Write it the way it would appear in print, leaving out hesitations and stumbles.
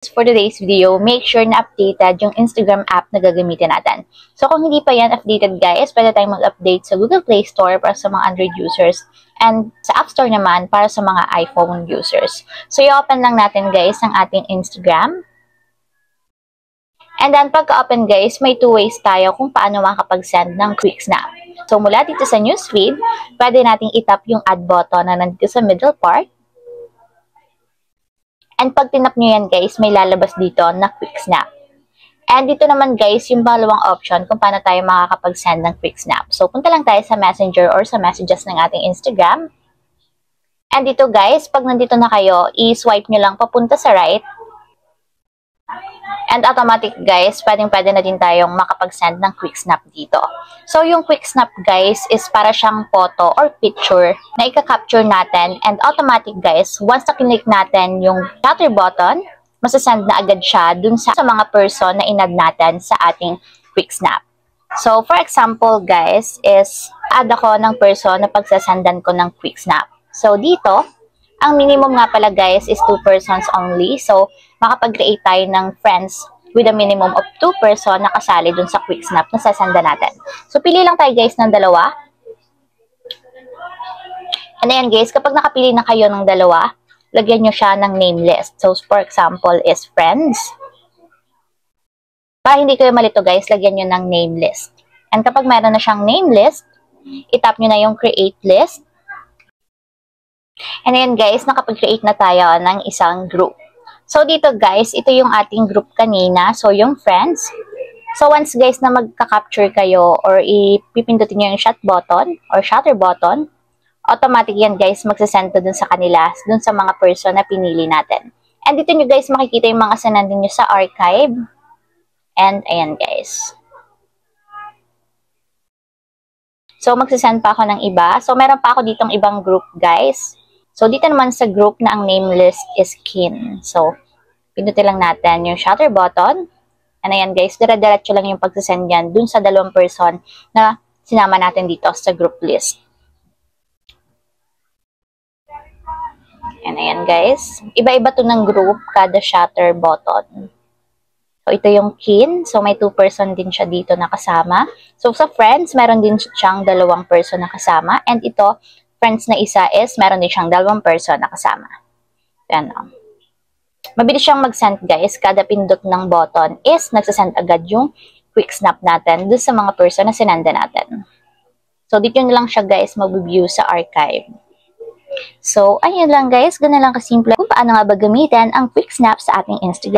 For today's video, make sure na updated yung Instagram app na gagamitin natin. So kung hindi pa yan updated guys, pwede tayong mag-update sa Google Play Store para sa mga Android users and sa App Store naman para sa mga iPhone users. So i-open lang natin guys ang ating Instagram. And then pagka-open guys, may two ways tayo kung paano makakapag-send ng quick snap. So mula dito sa newsfeed, pwede nating itap yung add button na nandito sa middle part. And pag tinap nyo yan guys, may lalabas dito na quick snap. And dito naman guys, yung pangalawang option kung paano tayo makakapag-send ng quick snap. So punta lang tayo sa Messenger or sa messages ng ating Instagram. And dito guys, pag nandito na kayo, i-swipe nyo lang papunta sa right. And automatic guys, pwede na din tayong makapag-send ng quick snap dito. So yung quick snap guys is para siyang photo or picture na i-capture natin. And automatic guys, once na click natin yung shutter button, masasend na agad siya dun sa mga person na inad natin sa ating quick snap. So for example guys, is add ako ng person na pagsasendan ko ng quick snap. So dito, ang minimum nga pala guys is 2 persons only. So, makapag-create tayo ng friends with a minimum of 2 person na kasali dun sa quick snap na sasenda natin. So, pili lang tayo guys ng dalawa. And ayan guys, kapag nakapili na kayo ng dalawa, lagyan nyo siya ng name list. So, for example is friends. Para hindi kayo malito guys, lagyan nyo ng name list. And kapag meron na siyang name list, itap nyo na yung create list. And then guys, nakapag-create na tayo ng isang group. So dito guys, ito yung ating group kanina. So yung friends. So once guys na magka-capture kayo or ipipindutin nyo yung shut button or shutter button, automatic yan guys, magsasend to dun sa kanila, dun sa mga person na pinili natin. And dito nyo guys makikita yung mga sinandin nyo sa archive. And ayan guys. So magsasend pa ako ng iba. So meron pa ako ditong ibang group guys. So, dito naman sa group na ang name list is kin. So, pindutin lang natin yung shutter button. And ayan guys, dire-diretso lang yung pagsasend yan dun sa dalawang person na sinama natin dito sa group list. And ayan guys, iba-iba to ng group kada shutter button. So, ito yung kin. So, may 2 person din siya dito na kasama. So, sa friends, meron din siyang 2 person na kasama. And ito, friends na isa is meron din siyang 2 person na kasama. Yan o. Mabilis siyang mag-send guys. Kada pindot ng button is nagsasend agad yung quick snap natin doon sa mga person na sinanda natin. So, dito nyo lang siya guys mag-view sa archive. So, ayun lang guys. Ganun lang kasimple kung paano nga ba gamitin ang quick snap sa ating Instagram.